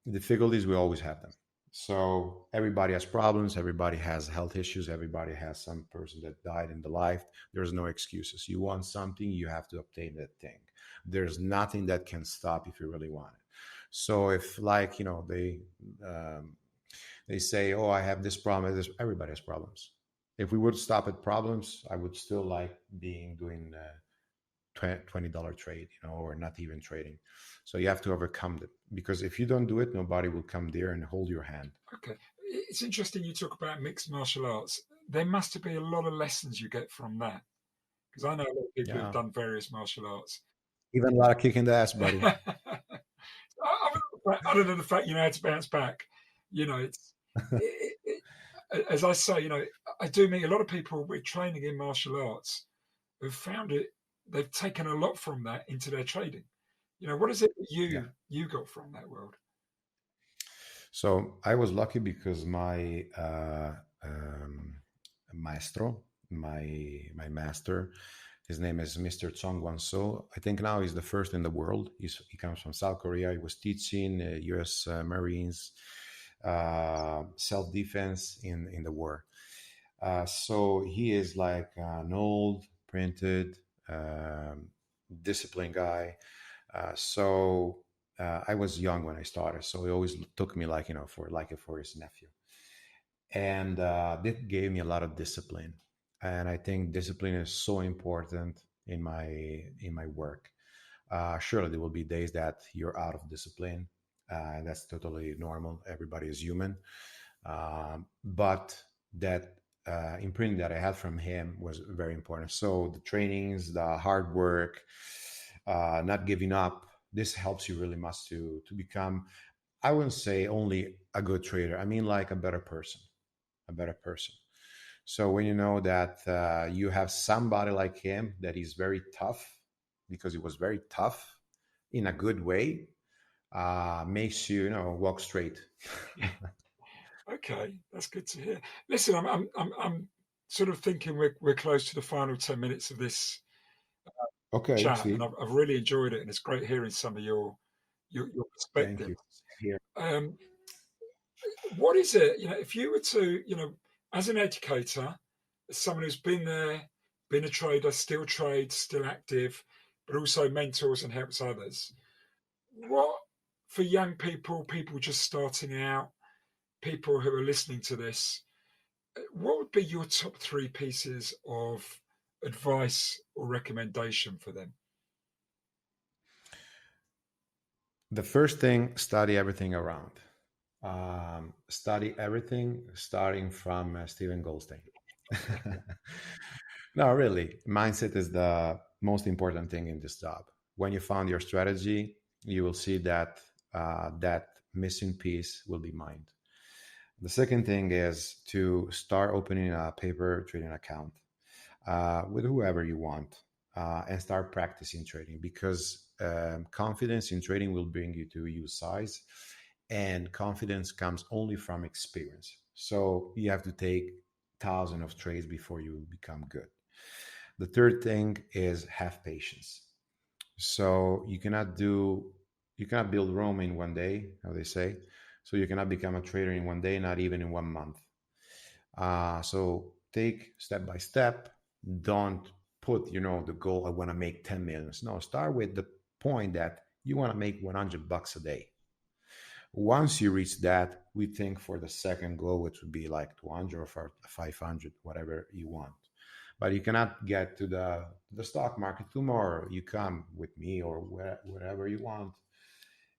difficulties, we always have them. So everybody has problems, everybody has health issues, everybody has some person that died in the life. There's no excuses. You want something, you have to obtain that thing. There's nothing that can stop if you really want it. So if, like, they say, oh, I have this problem, everybody has problems. If we would stop at problems, I would still like doing $20 trade, or not even trading. So you have to overcome it, because if you don't do it, nobody will come there and hold your hand. Okay. It's interesting you talk about mixed martial arts. There must be a lot of lessons you get from that, because I know a lot of people who've Yeah. done various martial arts. Even a lot of kicking the ass, buddy. Other than the fact you know how to bounce back, it's as I say, I do meet a lot of people with training in martial arts who've found it. They've taken a lot from that into their trading. What is it that Yeah. you got from that world? So I was lucky because my maestro, my master, his name is Mr. Chong Wan So. I think now he's the first in the world. He comes from South Korea. He was teaching U.S. Marines self-defense in the war. So he is like an old printed, disciplined guy. I was young when I started, so he always took me for his nephew, and that gave me a lot of discipline. And I think discipline is so important in my work. Surely there will be days that you're out of discipline, and that's totally normal. Everybody is human, but that imprinting that I had from him was very important. So the trainings, the hard work, not giving up, this helps you really much to become, I wouldn't say only a good trader. I mean like a better person, a better person. So when you know that you have somebody like him that is very tough, because he was very tough in a good way, makes you, walk straight. Okay, that's good to hear. Listen, I'm sort of thinking we're close to the final 10 minutes of this Okay, chat, and Steve. I've really enjoyed it, and it's great hearing some of your Thank perspective. you. Here. Um, what is it, if you were to, as an educator, as someone who's been there, been a trader, still trades, still active, but also mentors and helps others, what, for young people just starting out, people who are listening to this, what would be your top 3 pieces of advice or recommendation for them? The first thing, study everything around. Study everything, starting from Stephen Goldstein. No, really, mindset is the most important thing in this job. When you found your strategy, you will see that that missing piece will be mined. The second thing is to start opening a paper trading account with whoever you want, and start practicing trading, because confidence in trading will bring you to use size, and confidence comes only from experience. So you have to take thousands of trades before you become good. The third thing is have patience. So you cannot build Rome in one day, how they say. So you cannot become a trader in one day, not even in 1 month. So take step by step. Don't put, the goal, I want to make 10 millions. No, start with the point that you want to make $100 a day. Once you reach that, we think for the second goal, which would be like 200 or 500, whatever you want. But you cannot get to the stock market tomorrow. You come with me or wherever you want,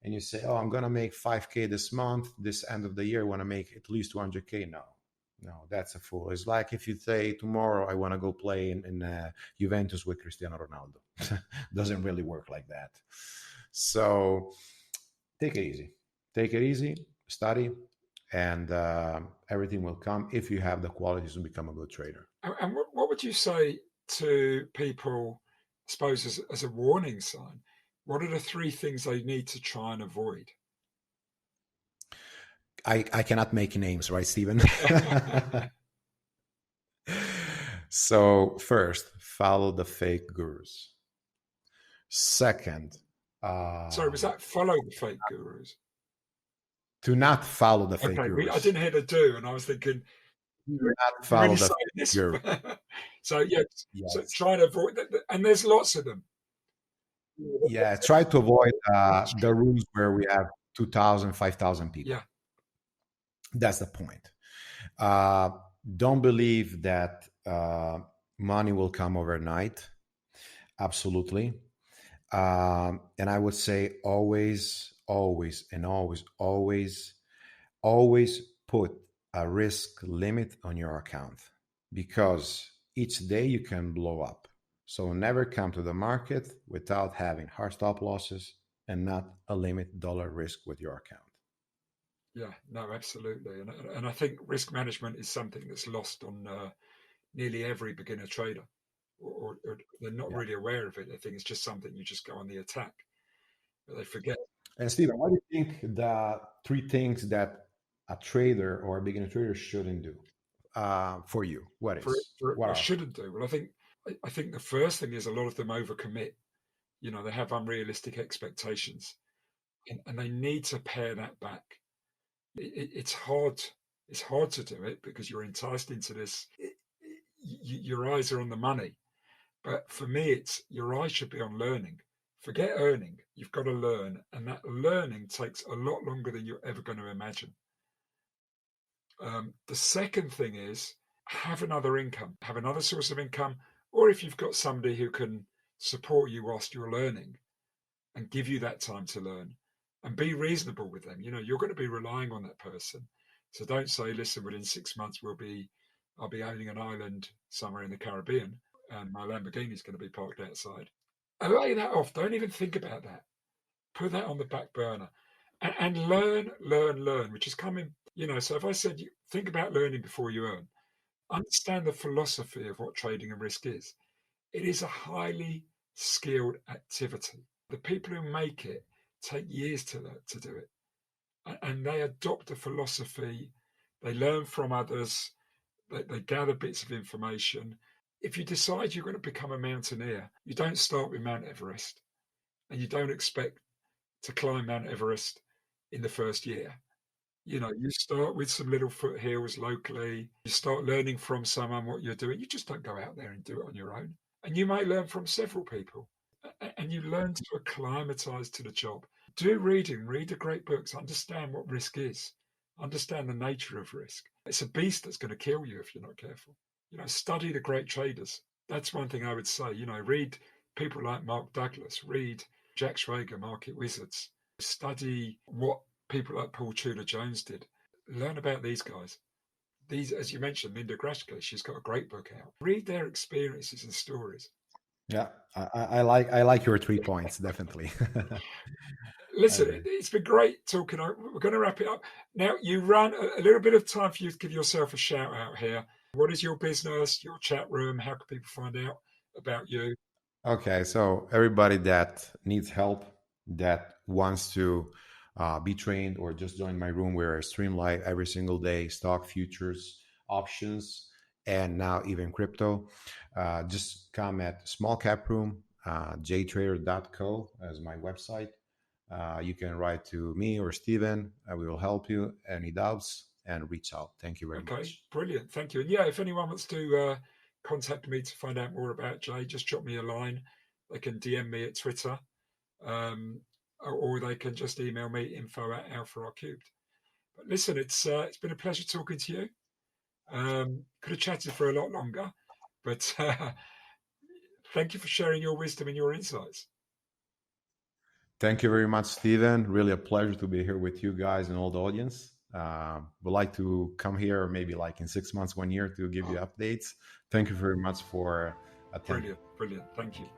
and you say, "Oh, I'm gonna make 5K this month. This end of the year, I want to make at least 200K." No, that's a fool. It's like if you say tomorrow, "I want to go play in Juventus with Cristiano Ronaldo." Doesn't really work like that. So take it easy. Take it easy. Study, and everything will come if you have the qualities to become a good trader. And what would you say to people, I suppose, as a warning sign? What are the 3 things they need to try and avoid? I cannot make names, right, Stephen? So first, follow the fake gurus. Second, Sorry, was that follow the fake gurus? do not follow the fake Okay, I gurus. didn't hear the do, and I was thinking, Do not you really follow the saying fake this? guru. So yeah, so Yes. try to avoid that, and there's lots of them. Yeah, try to avoid the rooms where we have 2,000, 5,000 people. Yeah, That's the point. Uh, don't believe that money will come overnight. Absolutely. And I would say always, always, and always, always, always put a risk limit on your account, because each day you can blow up. So never come to the market without having hard stop losses and not a limit dollar risk with your account. yeah, no, absolutely, and I think risk management is something that's lost on nearly every beginner trader, or they're not Yeah. really aware of it. They think it's just something you just go on the attack, but they forget. And Stephen, what do you think the 3 things that a trader or a beginner trader shouldn't do for you? What I are? shouldn't do. Well, I think the first thing is a lot of them overcommit. They have unrealistic expectations, and they need to pare that back. It's hard. It's hard to do it because you're enticed into this. Your eyes are on the money, But for me, it's your eye should be on learning. Forget earning. You've got to learn. And that learning takes a lot longer than you're ever going to imagine. The second thing is have another income, have another source of income, or if you've got somebody who can support you whilst you're learning and give you that time to learn, and be reasonable with them. You're going to be relying on that person. So don't say, listen, within 6 months I'll be owning an island somewhere in the Caribbean and my Lamborghini is going to be parked outside. Lay that off. Don't even think about that. Put that on the back burner and learn, which is coming, so if I said, think about learning before you earn, understand the philosophy of what trading and risk is. It is a highly skilled activity. The people who make it take years to do it. And they adopt a philosophy. They learn from others. They gather bits of information. If you decide you're going to become a mountaineer, you don't start with Mount Everest. And you don't expect to climb Mount Everest in the first year. You start with some little foothills locally. You start learning from someone what you're doing. You just don't go out there and do it on your own. And you may learn from several people. And you learn to acclimatise to the job. Do reading, read the great books, understand what risk is, understand the nature of risk. It's a beast that's going to kill you if you're not careful. Study the great traders. That's one thing I would say. Read people like Mark Douglas, read Jack Schwager, Market Wizards. Study what people like Paul Tudor-Jones did. Learn about these guys. These, as you mentioned, Linda Grashke, she's got a great book out. Read their experiences and stories. Yeah, I like your 3 points, definitely. Listen, it's been great talking. We're going to wrap it up. Now, you run a little bit of time for you to give yourself a shout out here. What is your business, your chat room? How can people find out about you? Okay, so everybody that needs help, that wants to be trained or just join my room where I stream live every single day, stock, futures, options, and now even crypto, just come at small cap room, JTrader.co as my website. You can write to me or Steven. We will help you. Any doubts, and reach out. Thank you very much. Okay, brilliant. Thank you. And yeah, if anyone wants to contact me to find out more about Jay, just drop me a line. They can DM me at Twitter, or they can just email me info@alpha_r_cubed. But listen, it's been a pleasure talking to you. Could have chatted for a lot longer, but thank you for sharing your wisdom and your insights. Thank you very much, Steven. Really a pleasure to be here with you guys and all the audience. Would like to come here maybe like in 6 months, 1 year to give you updates. Thank you very much for attending. Brilliant. Thank you.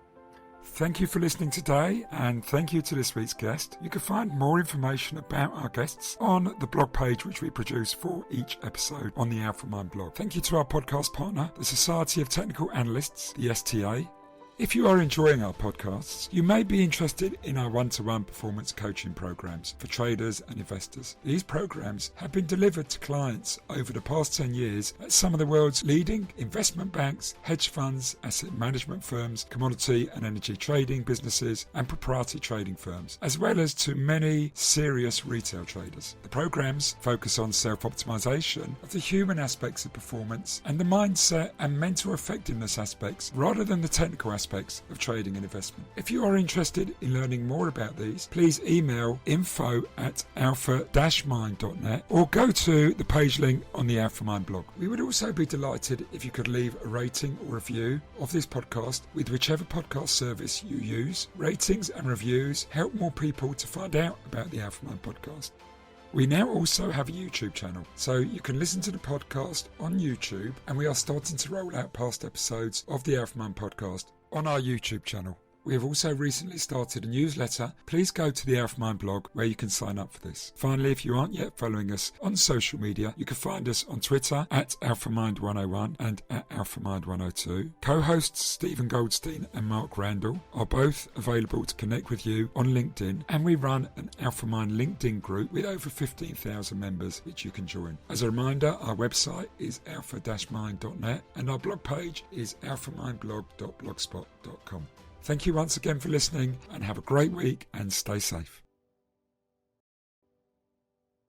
Thank you for listening today, and thank you to this week's guest. You can find more information about our guests on the blog page which we produce for each episode on the Alpha Mind blog. Thank you to our podcast partner, the Society of Technical Analysts, the STA. If you are enjoying our podcasts, you may be interested in our one-to-one performance coaching programs for traders and investors. These programs have been delivered to clients over the past 10 years at some of the world's leading investment banks, hedge funds, asset management firms, commodity and energy trading businesses, and proprietary trading firms, as well as to many serious retail traders. The programs focus on self-optimization of the human aspects of performance and the mindset and mental effectiveness aspects rather than the technical aspects of trading and investment. If you are interested in learning more about these, please email info@alpha-mind.net or go to the page link on the Alpha Mind blog. We would also be delighted if you could leave a rating or review of this podcast with whichever podcast service you use. Ratings and reviews help more people to find out about the Alpha Mind podcast. We now also have a YouTube channel, so you can listen to the podcast on YouTube, and we are starting to roll out past episodes of the Alpha Mind podcast on our YouTube channel. We have also recently started a newsletter. Please go to the Alpha Mind blog where you can sign up for this. Finally, if you aren't yet following us on social media, you can find us on Twitter at AlphaMind101 and at AlphaMind102. Co-hosts Stephen Goldstein and Mark Randall are both available to connect with you on LinkedIn, and we run an Alpha Mind LinkedIn group with over 15,000 members which you can join. As a reminder, our website is alpha-mind.net and our blog page is alphamindblog.blogspot.com. Thank you once again for listening, and have a great week and stay safe.